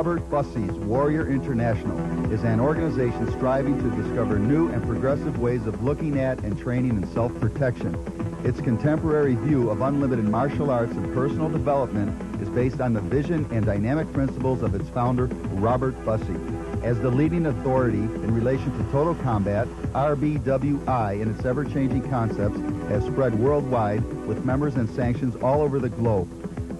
Robert Bussey's Warrior International is an organization striving to discover new and progressive ways of looking at and training in self-protection. Its contemporary view of unlimited martial arts and personal development is based on the vision and dynamic principles of its founder, Robert Bussey. As the leading authority in relation to total combat, RBWI and its ever-changing concepts have spread worldwide with members and sanctions all over the globe.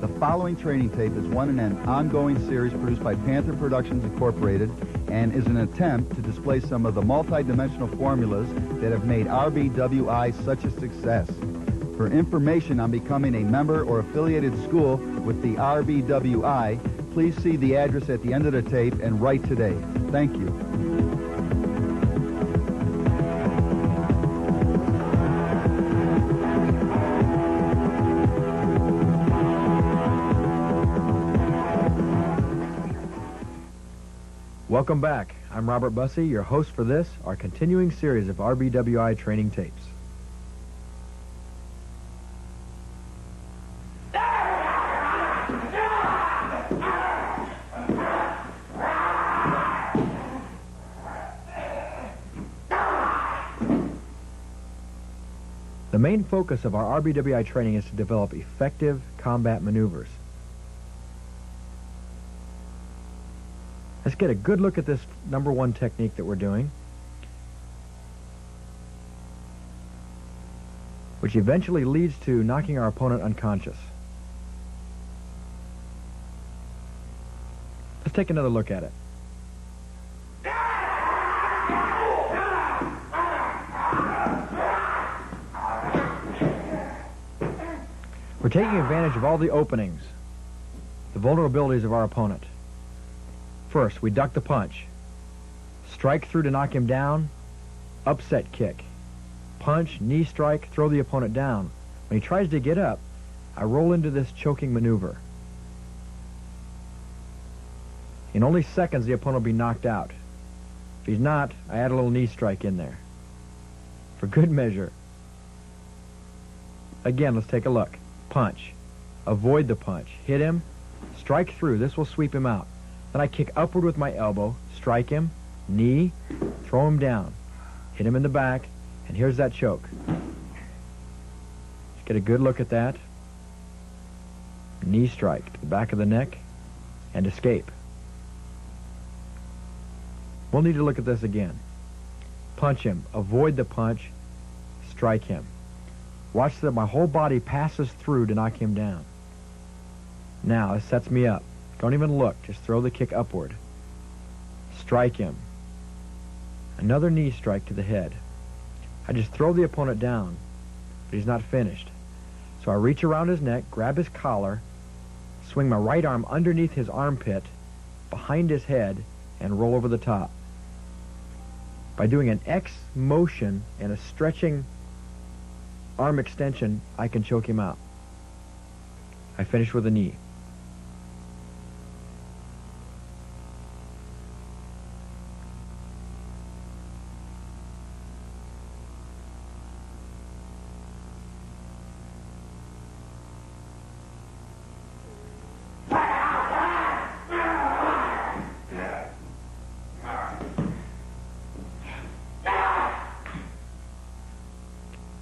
The following training tape is one in an ongoing series produced by Panther Productions Incorporated and is an attempt to display some of the multi-dimensional formulas that have made RBWI such a success. For information on becoming a member or affiliated school with the RBWI, please see the address at the end of the tape and write today. Thank you. Welcome back. I'm Robert Bussey, your host for this, our continuing series of RBWI training tapes. The main focus of our RBWI training is to develop effective combat maneuvers. Let's get a good look at this number one technique that we're doing, which eventually leads to knocking our opponent unconscious. Let's take another look at it. We're taking advantage of all the openings, the vulnerabilities of our opponent. First, we duck the punch, strike through to knock him down, upset kick, punch, knee strike, throw the opponent down. When he tries to get up, I roll into this choking maneuver. In only seconds, the opponent will be knocked out. If he's not, I add a little knee strike in there, for good measure. Again, let's take a look. Punch, avoid the punch, hit him, strike through. This will sweep him out. Then I kick upward with my elbow, strike him, knee, throw him down, hit him in the back, and here's that choke. Let's get a good look at that. Knee strike to the back of the neck, and escape. We'll need to look at this again. Punch him, avoid the punch, strike him. Watch that my whole body passes through to knock him down. Now, this sets me up. Don't even look. Just throw the kick upward. Strike him. Another knee strike to the head. I just throw the opponent down, but he's not finished. So I reach around his neck, grab his collar, swing my right arm underneath his armpit, behind his head, and roll over the top. By doing an X motion and a stretching arm extension, I can choke him out. I finish with a knee.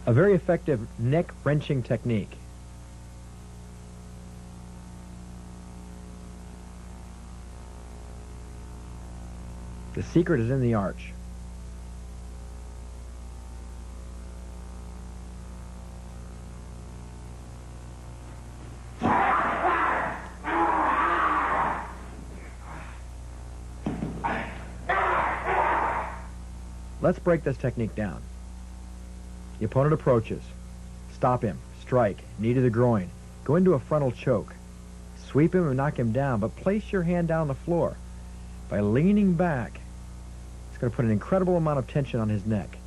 A very effective neck-wrenching technique. The secret is in the arch. Let's break this technique down. The opponent approaches. Stop him. Strike. Knee to the groin. Go into a frontal choke. Sweep him and knock him down, but place your hand down on the floor. By leaning back, it's going to put an incredible amount of tension on his neck.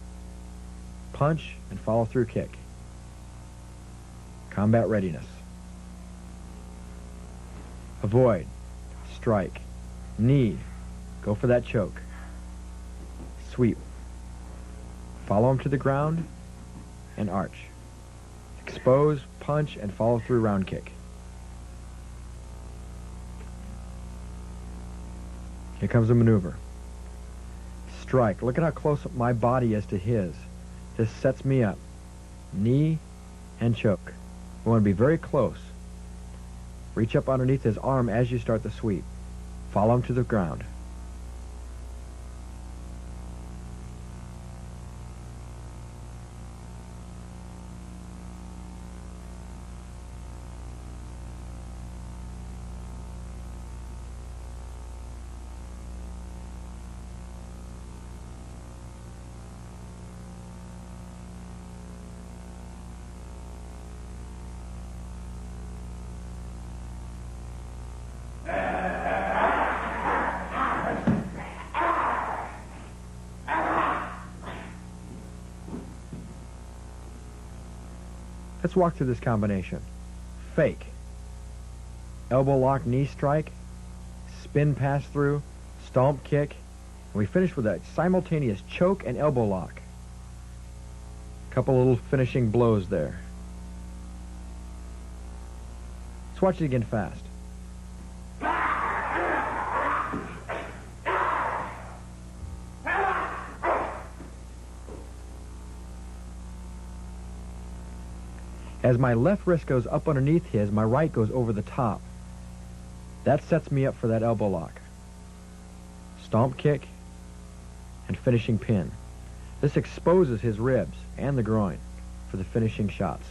Punch and follow through kick. Combat readiness. Avoid. Strike. Knee. Go for that choke. Sweep. Follow him to the ground and arch. Expose, punch, and follow through round kick. Here comes the maneuver. Strike. Look at how close my body is to his. This sets me up. Knee and choke. We want to be very close. Reach up underneath his arm as you start the sweep. Follow him to the ground. Let's walk through this combination. Fake. Elbow lock, knee strike, spin pass through, stomp kick, and we finish with a simultaneous choke and elbow lock. Couple little finishing blows there. Let's watch it again fast. As my left wrist goes up underneath his, my right goes over the top. That sets me up for that elbow lock. Stomp kick and finishing pin. This exposes his ribs and the groin for the finishing shots.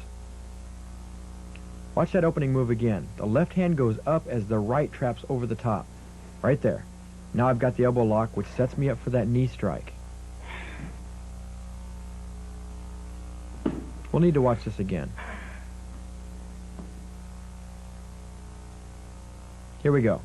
Watch that opening move again. The left hand goes up as the right traps over the top. Right there. Now I've got the elbow lock, which sets me up for that knee strike. We'll need to watch this again. Here we go.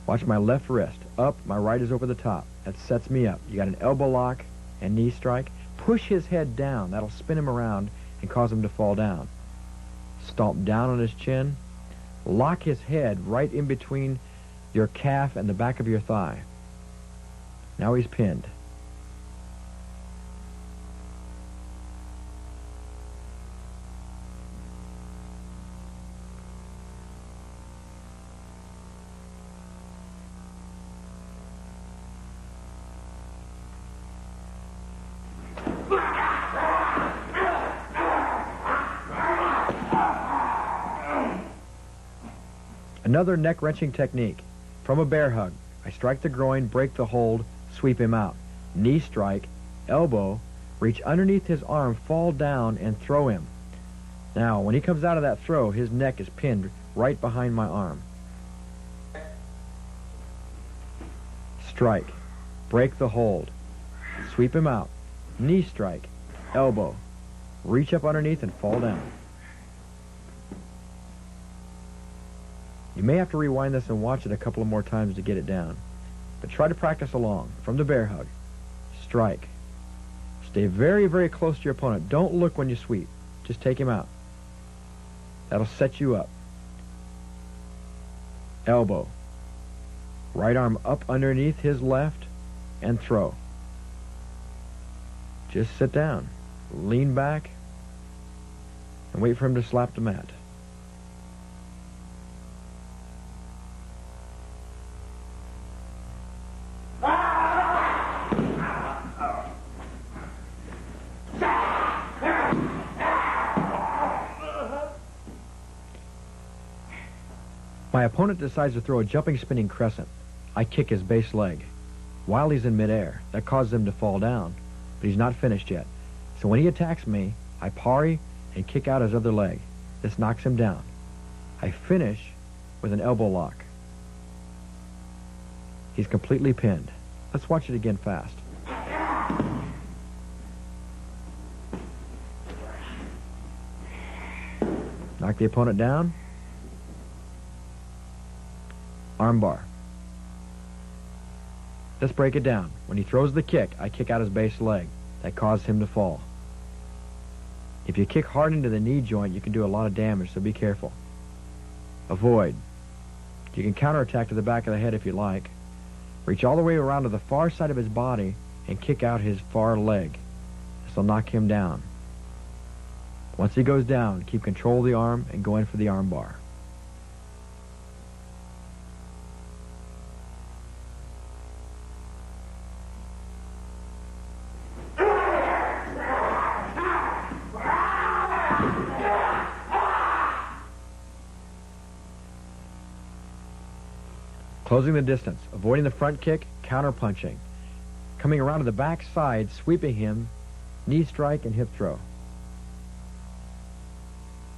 Watch my left wrist. Up, my right is over the top. That sets me up. You got an elbow lock and knee strike. Push his head down. That'll spin him around and cause him to fall down. Stomp down on his chin. Lock his head right in between your calf and the back of your thigh. Now he's pinned. Another neck-wrenching technique. From a bear hug, I strike the groin, break the hold, sweep him out. Knee strike, elbow, reach underneath his arm, fall down, and throw him. Now, when he comes out of that throw, his neck is pinned right behind my arm. Strike, break the hold, sweep him out. Knee strike, elbow, reach up underneath and fall down. You may have to rewind this and watch it a couple of more times to get it down. But try to practice along. From the bear hug. Strike. Stay very, very close to your opponent. Don't look when you sweep. Just take him out. That'll set you up. Elbow. Right arm up underneath his left and throw. Just sit down. Lean back and wait for him to slap the mat. My opponent decides to throw a jumping spinning crescent. I kick his base leg while he's in midair. That causes him to fall down, but he's not finished yet. So when he attacks me, I parry and kick out his other leg. This knocks him down. I finish with an elbow lock. He's completely pinned. Let's watch it again fast. Knock the opponent down. Armbar. Let's break it down. When he throws the kick, I kick out his base leg. That caused him to fall. If you kick hard into the knee joint, you can do a lot of damage, so be careful. Avoid. You can counterattack to the back of the head if you like. Reach all the way around to the far side of his body and kick out his far leg. This will knock him down. Once he goes down, keep control of the arm and go in for the armbar. Closing the distance, avoiding the front kick, counter-punching. Coming around to the back side, sweeping him, knee strike and hip throw.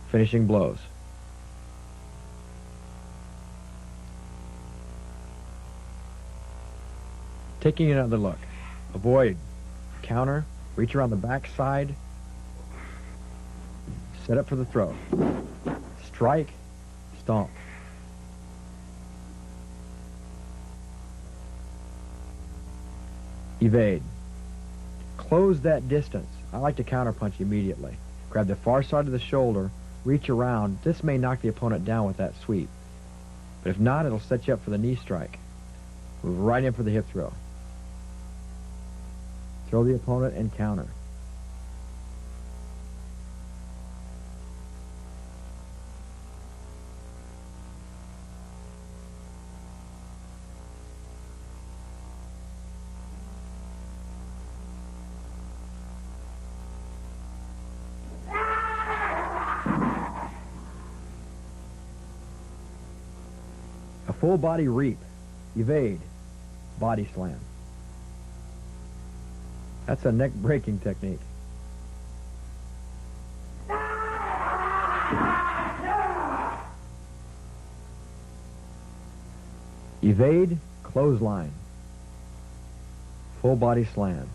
Finishing blows. Taking another look. Avoid, counter, reach around the back side, set up for the throw. Strike, stomp. Evade. Close that distance. I like to counterpunch immediately. Grab the far side of the shoulder, reach around. This may knock the opponent down with that sweep. But if not, it'll set you up for the knee strike. Move right in for the hip throw. Throw the opponent and counter. A full body reap. Evade. Body slam. That's a neck-breaking technique. Evade, clothesline. Full body slam.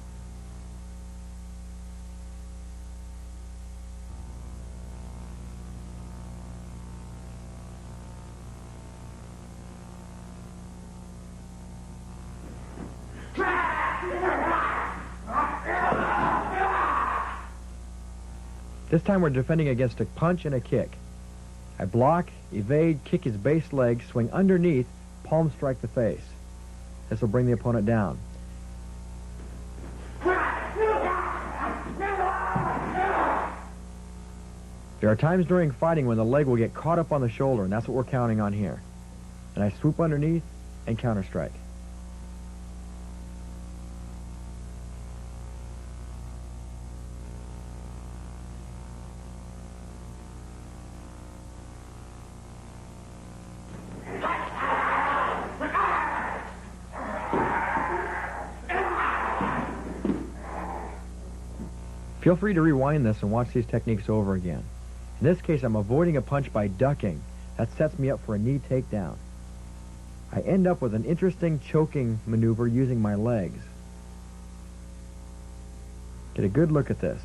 This time we're defending against a punch and a kick. I block, evade, kick his base leg, swing underneath, palm strike the face. This will bring the opponent down. There are times during fighting when the leg will get caught up on the shoulder, and that's what we're counting on here. And I swoop underneath and counter strike. Feel free to rewind this and watch these techniques over again. In this case, I'm avoiding a punch by ducking. That sets me up for a knee takedown. I end up with an interesting choking maneuver using my legs. Get a good look at this.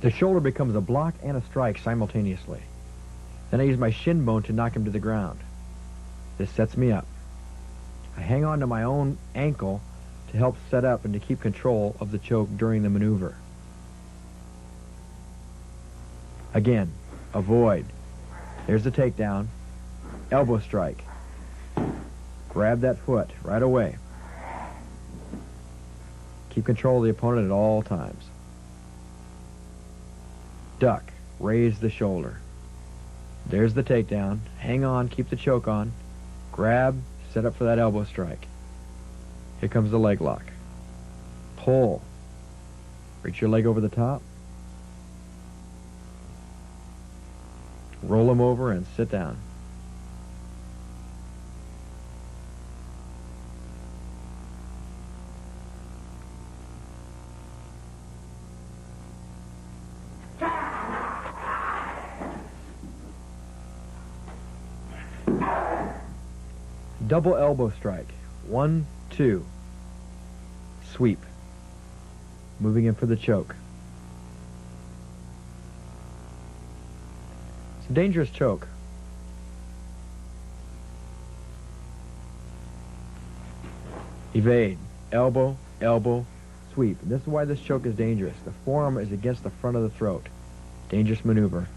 The shoulder becomes a block and a strike simultaneously. Then I use my shin bone to knock him to the ground. This sets me up. I hang on to my own ankle to help set up and to keep control of the choke during the maneuver. Again, avoid. There's the takedown. Elbow strike. Grab that foot right away. Keep control of the opponent at all times. Duck. Raise the shoulder. There's the takedown. Hang on, keep the choke on. Grab, set up for that elbow strike. Here comes the leg lock. Pull. Reach your leg over the top. Roll him over and sit down. Double elbow strike. 1, 2. Sweep. Moving in for the choke. It's a dangerous choke. Evade. Elbow, elbow, sweep. And this is why this choke is dangerous. The forearm is against the front of the throat. Dangerous maneuver.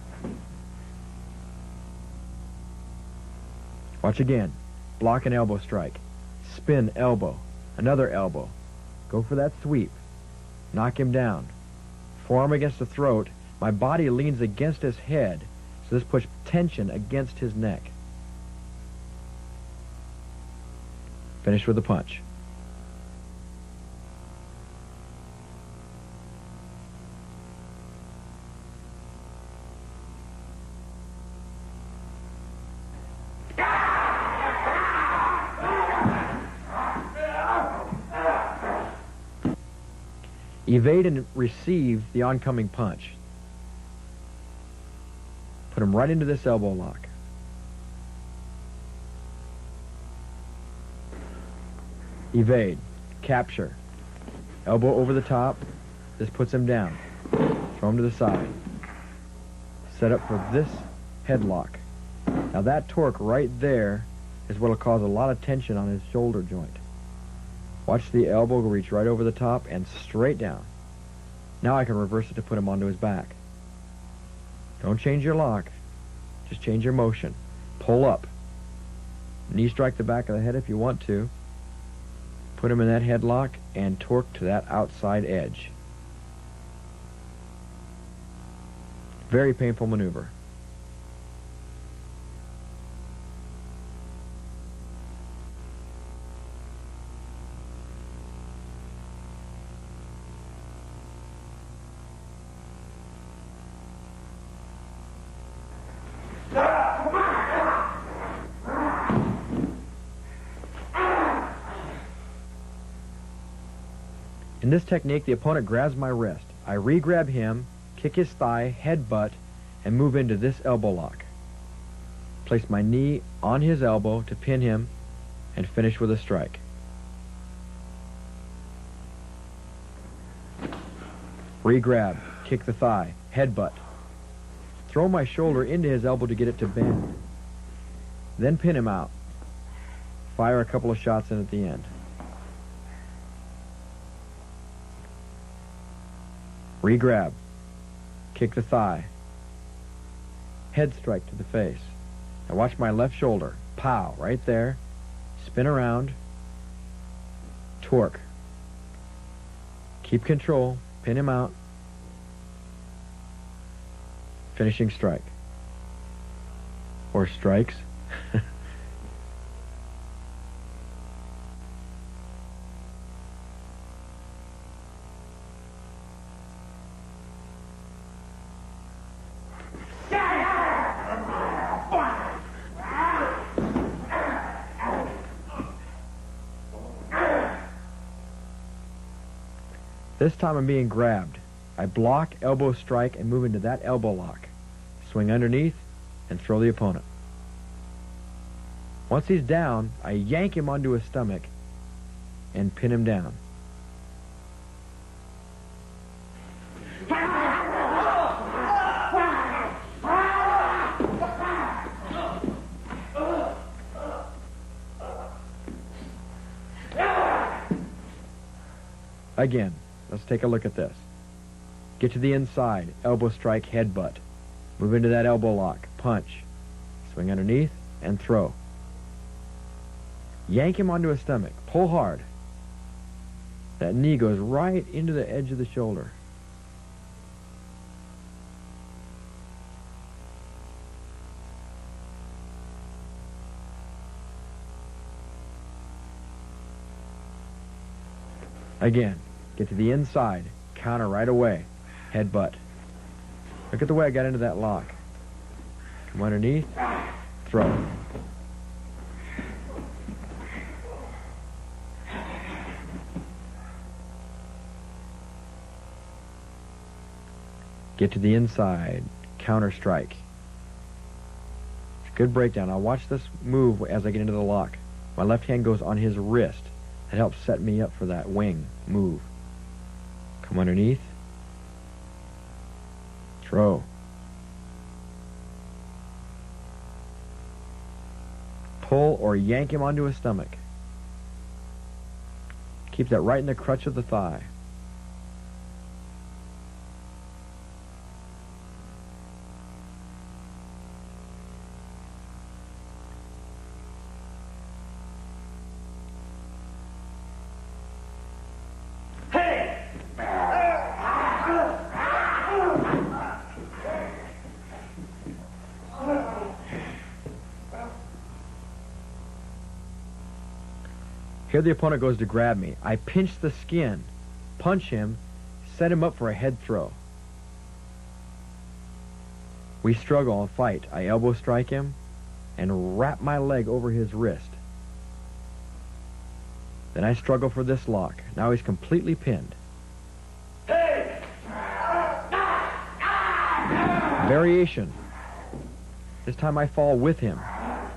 Watch again. Block and elbow strike. Spin, elbow. Another elbow. Go for that sweep. Knock him down. Forearm against the throat. My body leans against his head, so this puts tension against his neck. Finish with a punch. Evade and receive the oncoming punch. Put him right into this elbow lock. Evade. Capture. Elbow over the top. This puts him down. Throw him to the side. Set up for this headlock. Now that torque right there is what will cause a lot of tension on his shoulder joint. Watch the elbow reach right over the top and straight down. Now I can reverse it to put him onto his back. Don't change your lock. Just change your motion. Pull up. Knee strike the back of the head if you want to. Put him in that headlock and torque to that outside edge. Very painful maneuver. In this technique, the opponent grabs my wrist. I re-grab him, kick his thigh, headbutt, and move into this elbow lock. Place my knee on his elbow to pin him and finish with a strike. Re-grab, kick the thigh, headbutt. Throw my shoulder into his elbow to get it to bend. Then pin him out. Fire a couple of shots in at the end. Re-grab, kick the thigh, head strike to the face. Now watch my left shoulder, pow, right there, spin around, torque. Keep control, pin him out, finishing strike. Or strikes. This time I'm being grabbed. I block, elbow strike, and move into that elbow lock. Swing underneath and throw the opponent. Once he's down, I yank him onto his stomach and pin him down. Again, let's take a look at this. Get to the inside, elbow strike, headbutt. Move into that elbow lock, punch. Swing underneath and throw. Yank him onto his stomach, pull hard. That knee goes right into the edge of the shoulder. Again, get to the inside, counter right away, headbutt. Look at the way I got into that lock. Come underneath, throw. Get to the inside, counter strike. It's a good breakdown. I'll watch this move as I get into the lock. My left hand goes on his wrist. That helps set me up for that wing move. Come underneath. Throw. Pull or yank him onto his stomach. Keep that right in the crutch of the thigh. Here the opponent goes to grab me. I pinch the skin, punch him, set him up for a head throw. We struggle and fight. I elbow strike him and wrap my leg over his wrist. Then I struggle for this lock. Now he's completely pinned. Variation. This time I fall with him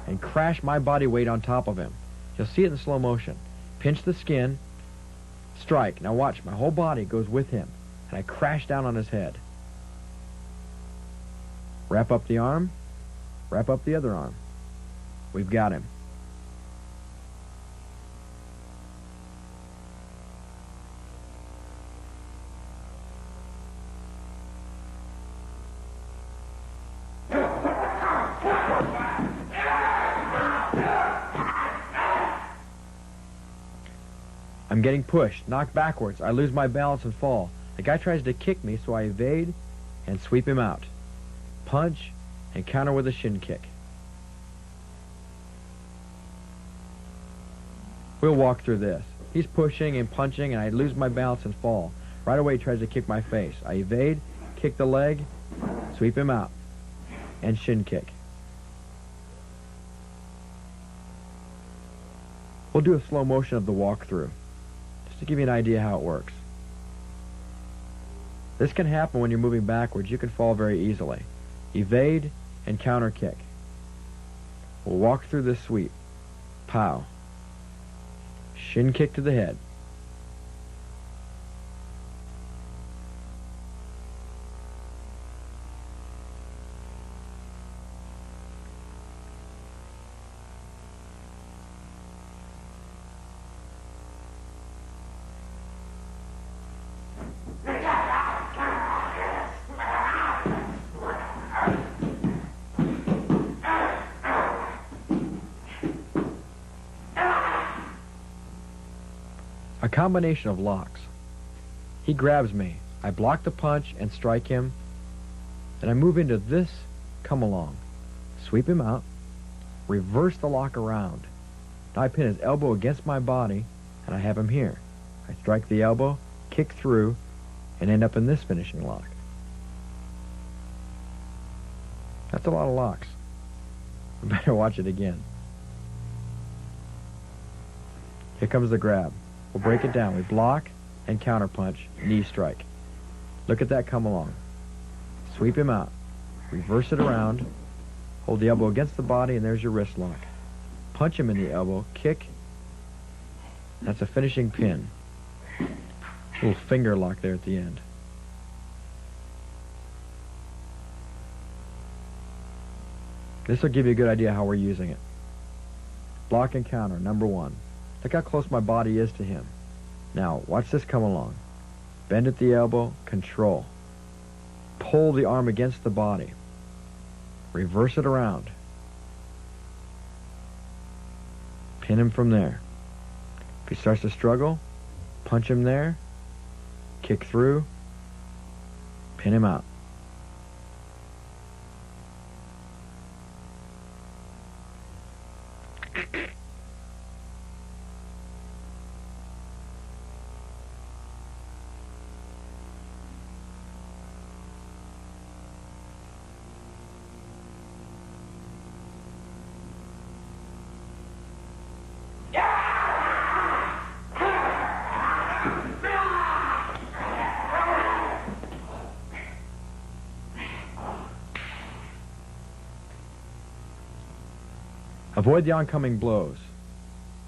and crash my body weight on top of him. You'll see it in slow motion. Pinch the skin, strike. Now watch, my whole body goes with him, and I crash down on his head. Wrap up the arm, wrap up the other arm. We've got him. I'm getting pushed, knocked backwards. I lose my balance and fall. The guy tries to kick me, so I evade and sweep him out. Punch and counter with a shin kick. We'll walk through this. He's pushing and punching, and I lose my balance and fall. Right away he tries to kick my face. I evade, kick the leg, sweep him out, and shin kick. We'll do a slow motion of the walkthrough, just to give you an idea how it works. This can happen when you're moving backwards. You can fall very easily. Evade and counter kick. We'll walk through this sweep. Pow. Shin kick to the head. A combination of locks. He grabs me. I block the punch and strike him. Then I move into this come along. Sweep him out. Reverse the lock around. Now I pin his elbow against my body, and I have him here. I strike the elbow, kick through, and end up in this finishing lock. That's a lot of locks. We better watch it again. Here comes the grab. We'll break it down. We block and counterpunch, knee strike. Look at that come along. Sweep him out. Reverse it around. Hold the elbow against the body, and there's your wrist lock. Punch him in the elbow. Kick. That's a finishing pin. Little finger lock there at the end. This will give you a good idea how we're using it. Block and counter, number one. Look how close my body is to him. Now, watch this come along. Bend at the elbow, control. Pull the arm against the body. Reverse it around. Pin him from there. If he starts to struggle, punch him there, kick through, pin him out. Avoid the oncoming blows.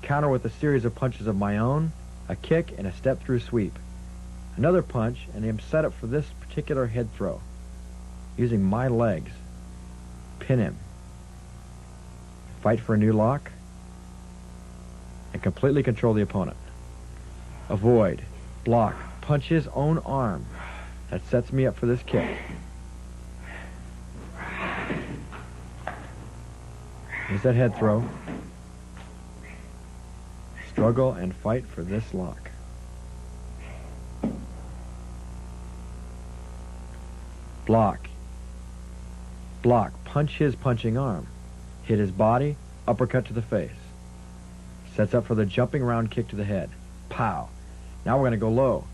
Counter with a series of punches of my own, a kick, and a step-through sweep. Another punch, and I'm set up for this particular head throw. Using my legs. Pin him. Fight for a new lock. And completely control the opponent. Avoid. Block. Punch his own arm. That sets me up for this kick. Here's that head throw. Struggle and fight for this lock. Block. Block. Punch his punching arm. Hit his body. Uppercut to the face. Sets up for the jumping round kick to the head. Pow. Now we're going to go low.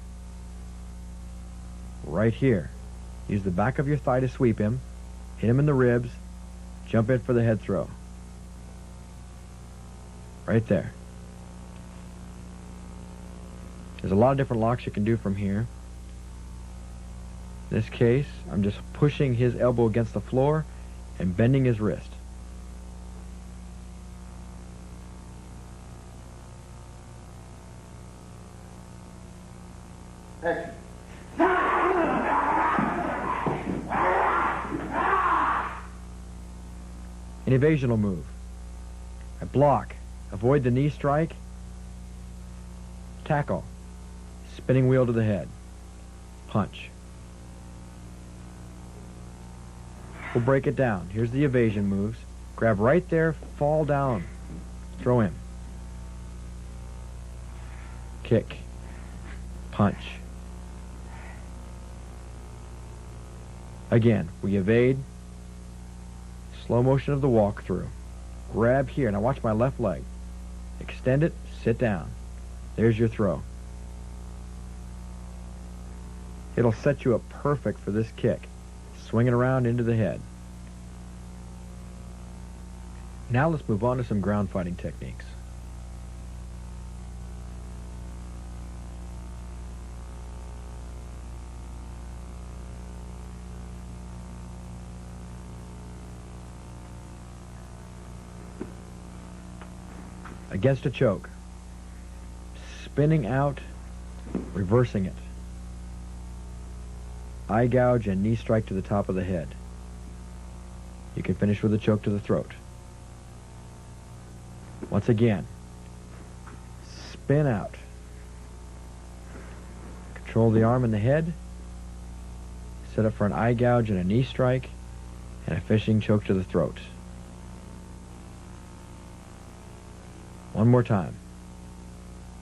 Right here. Use the back of your thigh to sweep him. Hit him in the ribs. Jump in for the head throw. Right there. There's a lot of different locks you can do from here. In this case, I'm just pushing his elbow against the floor and bending his wrist. Action. An evasional move. I block, avoid the knee strike, tackle, spinning wheel to the head, punch. We'll break it down. Here's the evasion moves. Grab right there, fall down, throw him. Kick, punch. Again, we evade. Slow motion of the walkthrough. Grab here. Now watch my left leg. Extend it, sit down. There's your throw. It'll set you up perfect for this kick. Swing it around into the head. Now let's move on to some ground fighting techniques. Against a choke. Spinning out, reversing it. Eye gouge and knee strike to the top of the head. You can finish with a choke to the throat. Once again, spin out. Control the arm and the head. Set up for an eye gouge and a knee strike, and a finishing choke to the throat. One more time.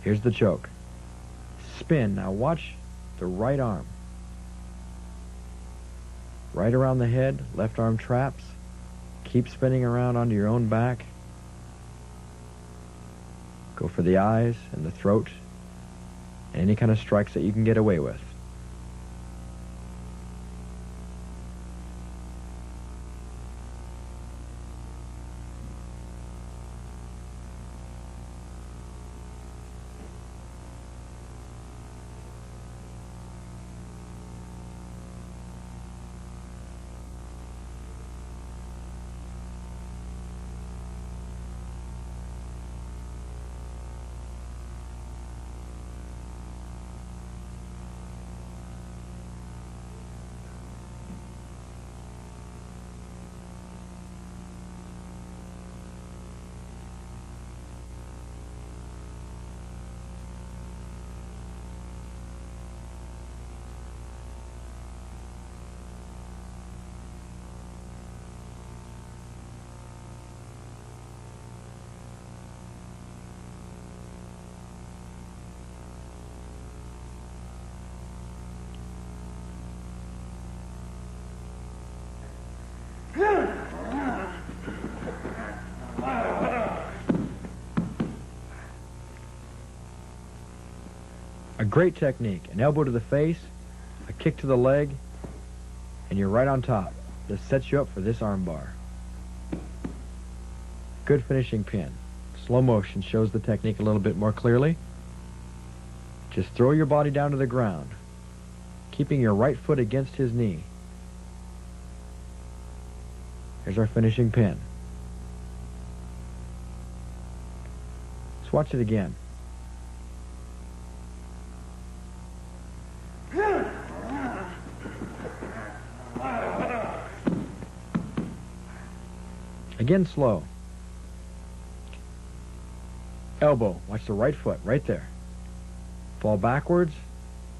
Here's the choke. Spin. Now watch the right arm. Right around the head, left arm traps. Keep spinning around onto your own back. Go for the eyes and the throat. And any kind of strikes that you can get away with. A great technique. An elbow to the face, a kick to the leg, and you're right on top. This sets you up for this arm bar. Good finishing pin. Slow motion shows the technique a little bit more clearly. Just throw your body down to the ground, keeping your right foot against his knee. Here's our finishing pin. Let's watch it again. Again, slow. Elbow. Watch the right foot, right there. Fall backwards.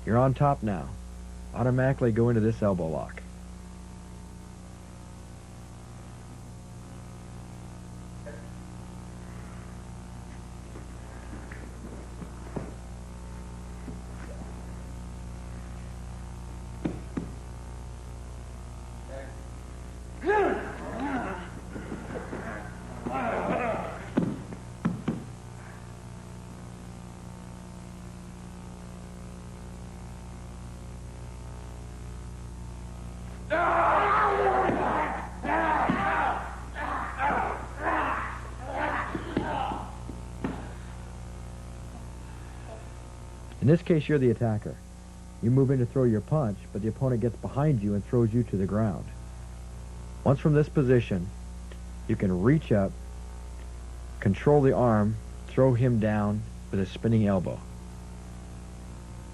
You're on top now. Automatically go into this elbow lock. In this case, you're the attacker. You move in to throw your punch, but the opponent gets behind you and throws you to the ground. Once from this position, you can reach up, control the arm, throw him down with a spinning elbow.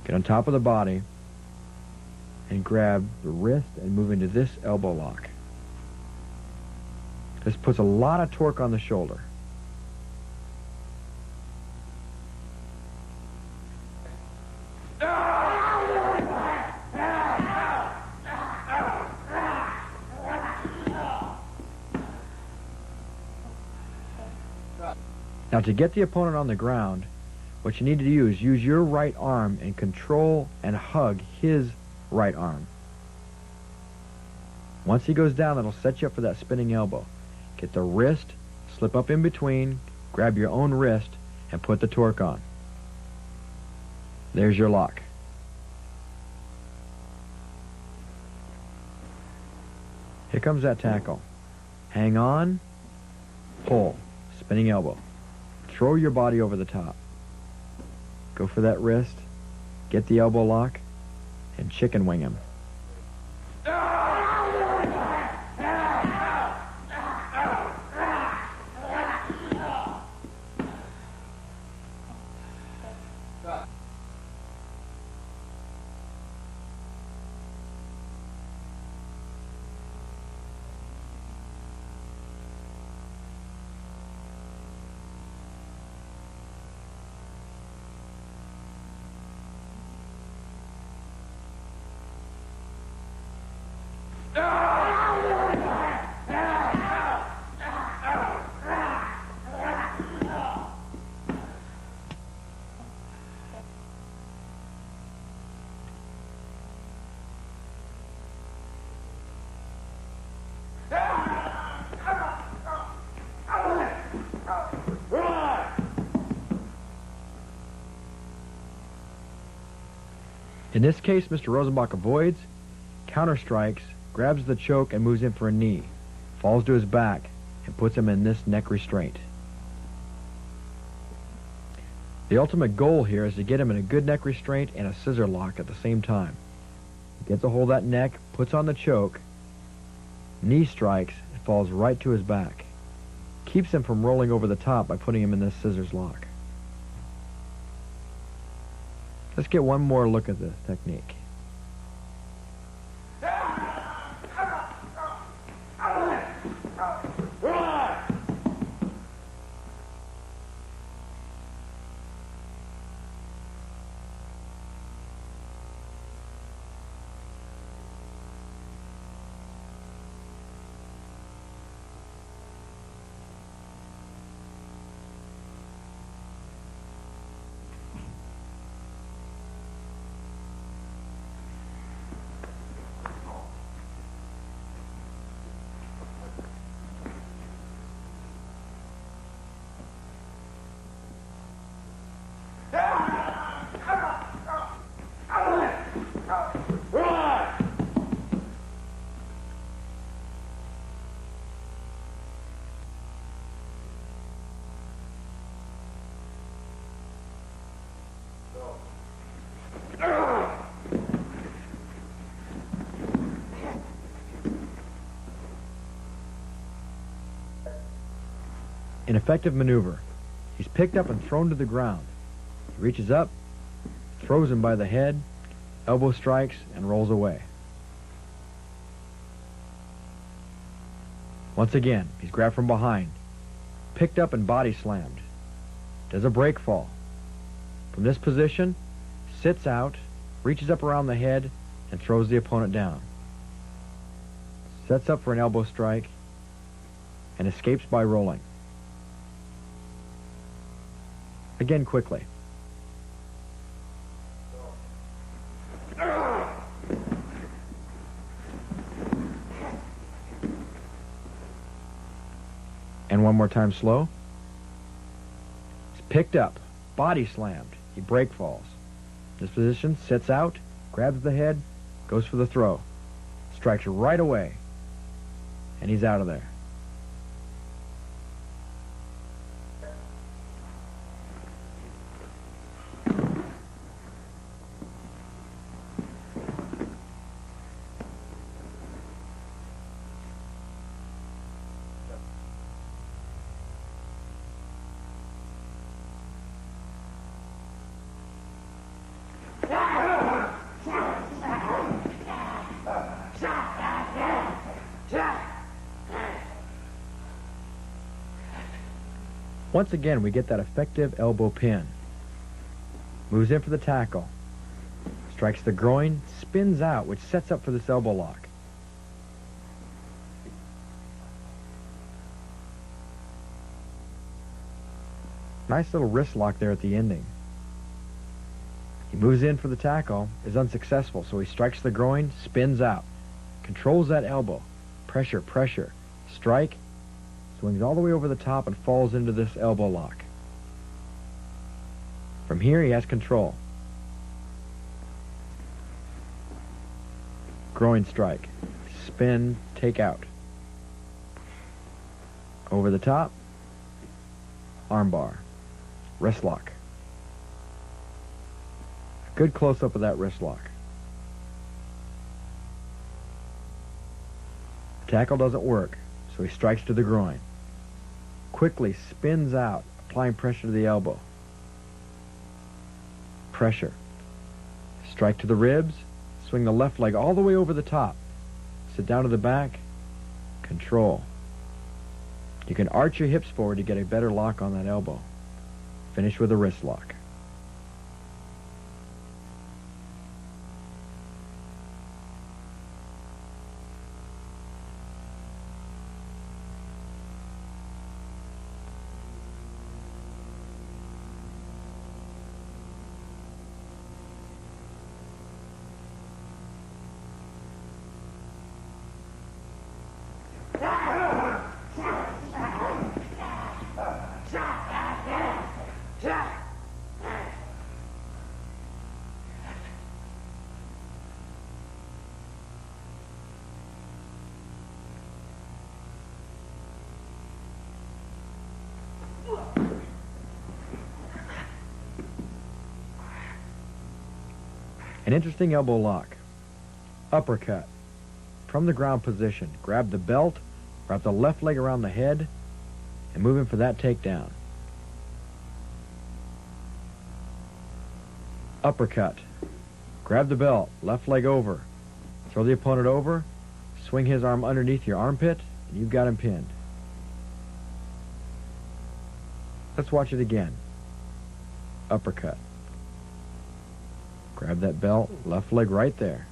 Get on top of the body and grab the wrist and move into this elbow lock. This puts a lot of torque on the shoulder. Now, to get the opponent on the ground, what you need to do is use your right arm and control and hug his right arm. Once he goes down, that'll set you up for that spinning elbow. Get the wrist, slip up in between, grab your own wrist, and put the torque on. There's your lock. Here comes that tackle. Hang on, pull, spinning elbow. Throw your body over the top. Go for that wrist, get the elbow lock, and chicken wing him. In this case, Mr. Rosenbach avoids, counter-strikes, grabs the choke, and moves in for a knee, falls to his back, and puts him in this neck restraint. The ultimate goal here is to get him in a good neck restraint and a scissor lock at the same time. He gets a hold of that neck, puts on the choke, knee strikes, and falls right to his back. Keeps him from rolling over the top by putting him in this scissors lock. Let's get one more look at this technique. An effective maneuver. He's picked up and thrown to the ground. He reaches up, throws him by the head, elbow strikes, and rolls away. Once again, he's grabbed from behind, picked up and body slammed. Does a break fall. From this position, sits out, reaches up around the head, and throws the opponent down. Sets up for an elbow strike, and escapes by rolling. Again quickly. And one more time slow. He's picked up, body slammed. He break falls. This position, sits out, grabs the head, goes for the throw. Strikes right away. And he's out of there. Once again, we get that effective elbow pin. Moves in for the tackle. Strikes the groin, spins out, which sets up for this elbow lock. Nice little wrist lock there at the ending. He moves in for the tackle, is unsuccessful, so he strikes the groin, spins out, controls that elbow. Pressure, pressure. Strike, swings all the way over the top and falls into this elbow lock. From here, he has control. Groin strike. Spin, take out. Over the top. Armbar. Wrist lock. Good close-up of that wrist lock. Tackle doesn't work, so he strikes to the groin. Quickly spins out, applying pressure to the elbow. Pressure. Strike to the ribs. Swing the left leg all the way over the top. Sit down to the back. Control. You can arch your hips forward to get a better lock on that elbow. Finish with a wrist lock. An interesting elbow lock. Uppercut. From the ground position, grab the belt, wrap the left leg around the head, and move in for that takedown. Uppercut. Grab the belt, left leg over, throw the opponent over, swing his arm underneath your armpit, and you've got him pinned. Let's watch it again. Uppercut. Grab that belt, left leg right there.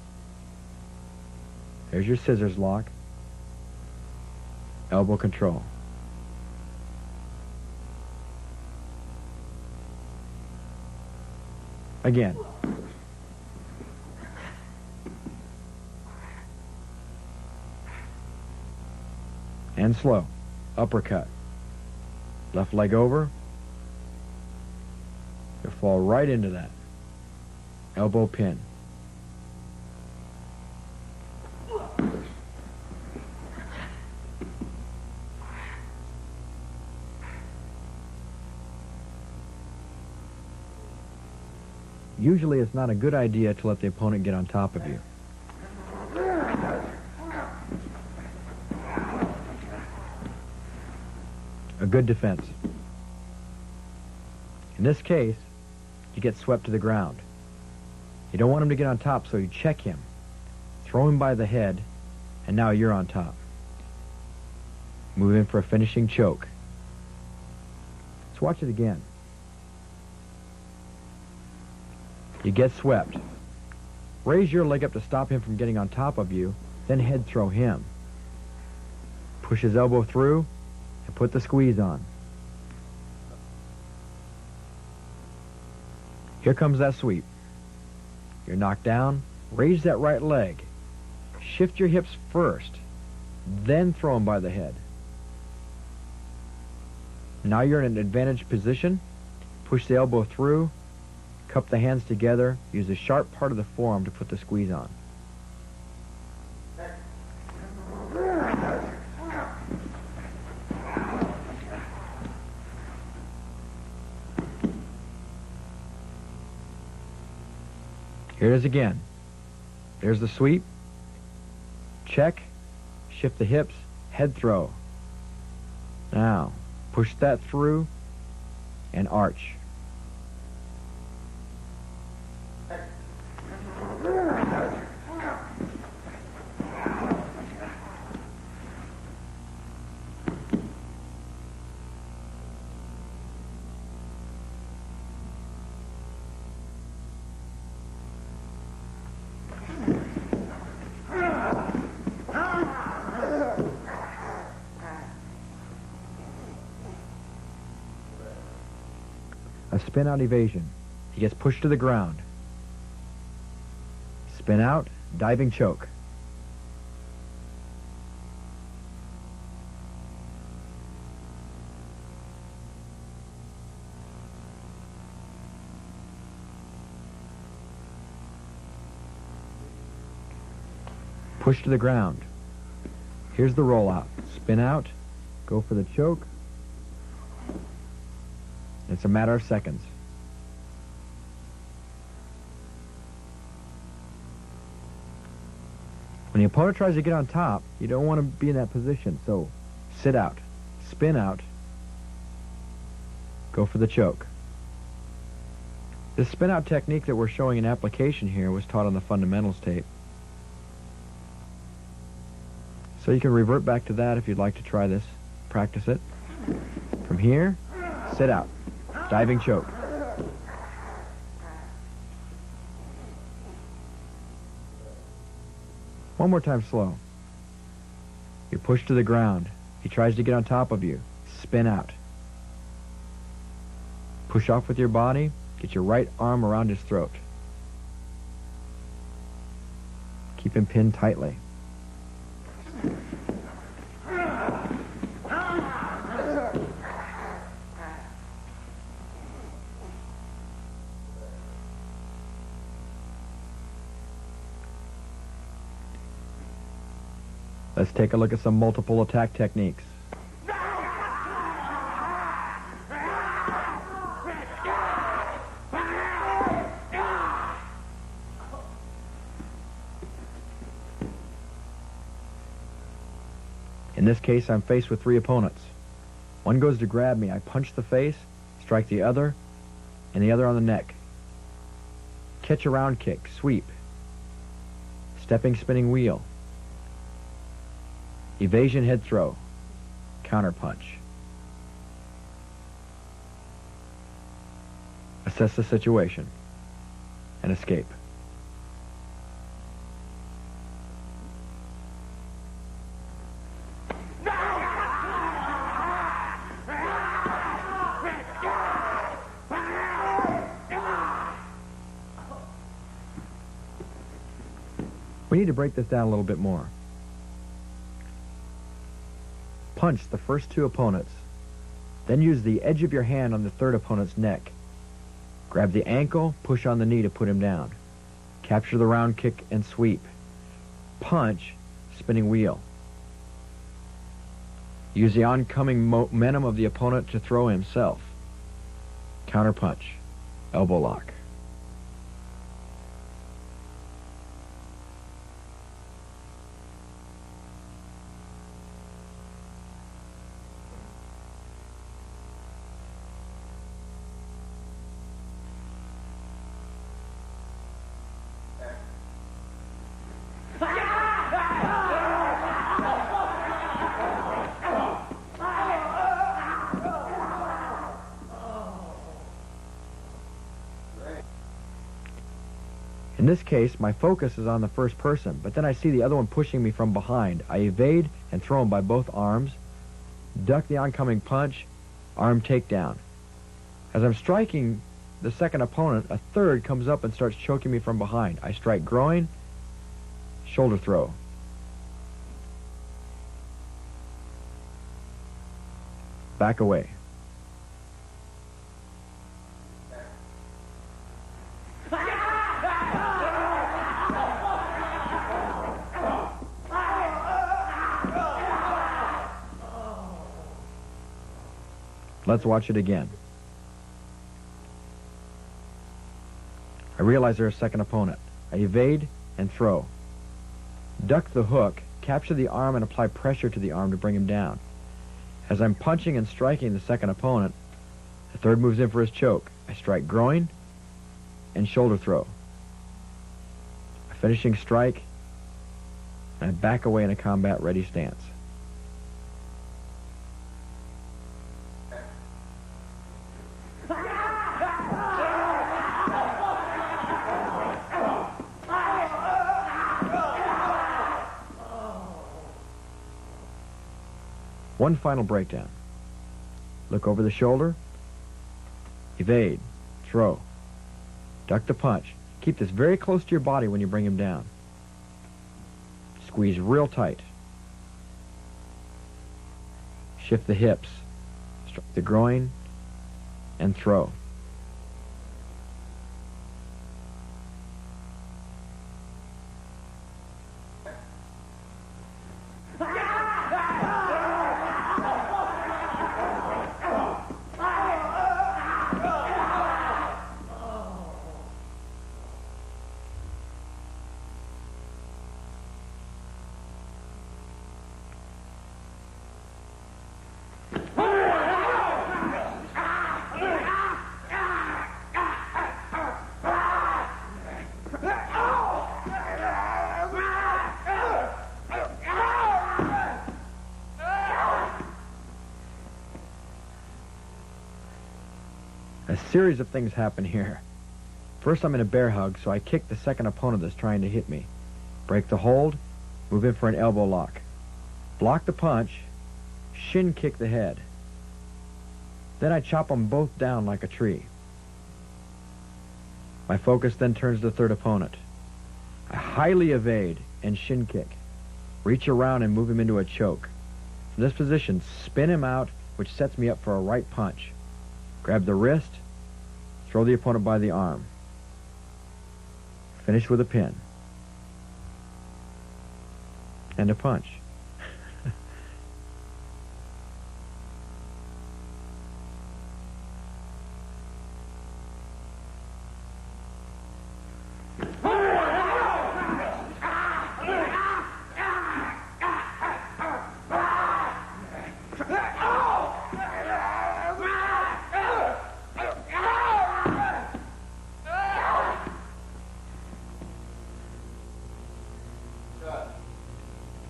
There's your scissors lock. Elbow control. Again. And slow. Uppercut. Left leg over. You'll fall right into that. Elbow pin. Usually it's not a good idea to let the opponent get on top of you. A good defense. In this case, you get swept to the ground. You don't want him to get on top, so you check him. Throw him by the head, and now you're on top. Move in for a finishing choke. Let's watch it again. You get swept. Raise your leg up to stop him from getting on top of you, then head throw him. Push his elbow through, and put the squeeze on. Here comes that sweep. You're knocked down, raise that right leg. Shift your hips first, then throw him by the head. Now you're in an advantaged position. Push the elbow through, cup the hands together, use the sharp part of the forearm to put the squeeze on. Here it is again. There's the sweep. Check. Shift the hips. Head throw. Now, push that through and arch. a spin-out evasion. He gets pushed to the ground. Spin out, diving choke. Push to the ground. Here's the rollout. Spin out, go for the choke. It's a matter of seconds. When the opponent tries to get on top, you don't want to be in that position, so sit out, spin out, go for the choke. This spin out technique that we're showing in application here was taught on the fundamentals tape. So you can revert back to that if you'd like to try this, practice it. From here, sit out, diving choke. One more time slow. You push to the ground. He tries to get on top of you. Spin out. Push off with your body. Get your right arm around his throat. Keep him pinned tightly. Let's take a look at some multiple attack techniques. In this case, I'm faced with 3 opponents. One goes to grab me. I punch the face, strike the other, and the other on the neck. Catch a round kick, sweep. Stepping, spinning wheel. Evasion head throw. Counter punch. Assess the situation and escape. We need to break this down a little bit more. Punch the first 2 opponents. Then use the edge of your hand on the 3rd opponent's neck. Grab the ankle, push on the knee to put him down. Capture the round kick and sweep. Punch, spinning wheel. Use the oncoming momentum of the opponent to throw himself. Counter punch, elbow lock. In this case, my focus is on the first person, but then I see the other one pushing me from behind. I evade and throw him by both arms, duck the oncoming punch, arm takedown. As I'm striking the second opponent, a 3rd comes up and starts choking me from behind. I strike groin, shoulder throw. Back away. Let's watch it again. I realize there's a second opponent. I evade and throw. Duck the hook, capture the arm and apply pressure to the arm to bring him down. As I'm punching and striking the second opponent, the 3rd moves in for his choke. I strike groin and shoulder throw. A finishing strike, and I back away in a combat ready stance. One final breakdown. Look over the shoulder. Evade. Throw. Duck the punch. Keep this very close to your body when you bring him down. Squeeze real tight. Shift the hips. Strike the groin. And throw. A series of things happen here. First, I'm in a bear hug, so I kick the second opponent that's trying to hit me. Break the hold, move in for an elbow lock. Block the punch, shin kick the head. Then I chop them both down like a tree. My focus then turns to the third opponent. I highly evade and shin kick. Reach around and move him into a choke. From this position, spin him out, which sets me up for a right punch. Grab the wrist, throw the opponent by the arm. Finish with a pin. And a punch.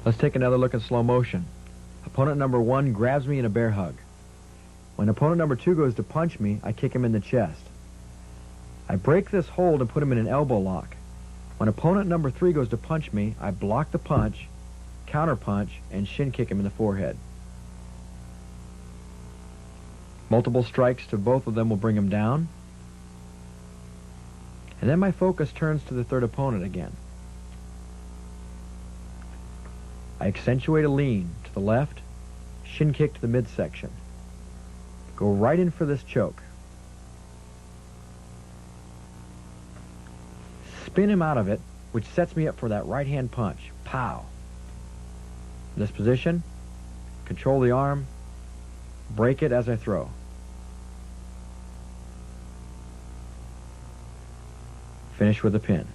Let's take another look in slow motion. Opponent number 1 grabs me in a bear hug. When opponent number 2 goes to punch me, I kick him in the chest. I break this hold and put him in an elbow lock. When opponent number 3 goes to punch me, I block the punch, counter punch, and shin kick him in the forehead. Multiple strikes to both of them will bring him down. And then my focus turns to the third opponent again. I accentuate a lean to the left, shin kick to the midsection. Go right in for this choke. Spin him out of it, which sets me up for that right-hand punch. Pow! In this position, control the arm, break it as I throw. Finish with a pin.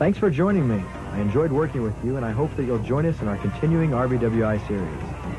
Thanks for joining me. I enjoyed working with you, and I hope that you'll join us in our continuing RBWI series.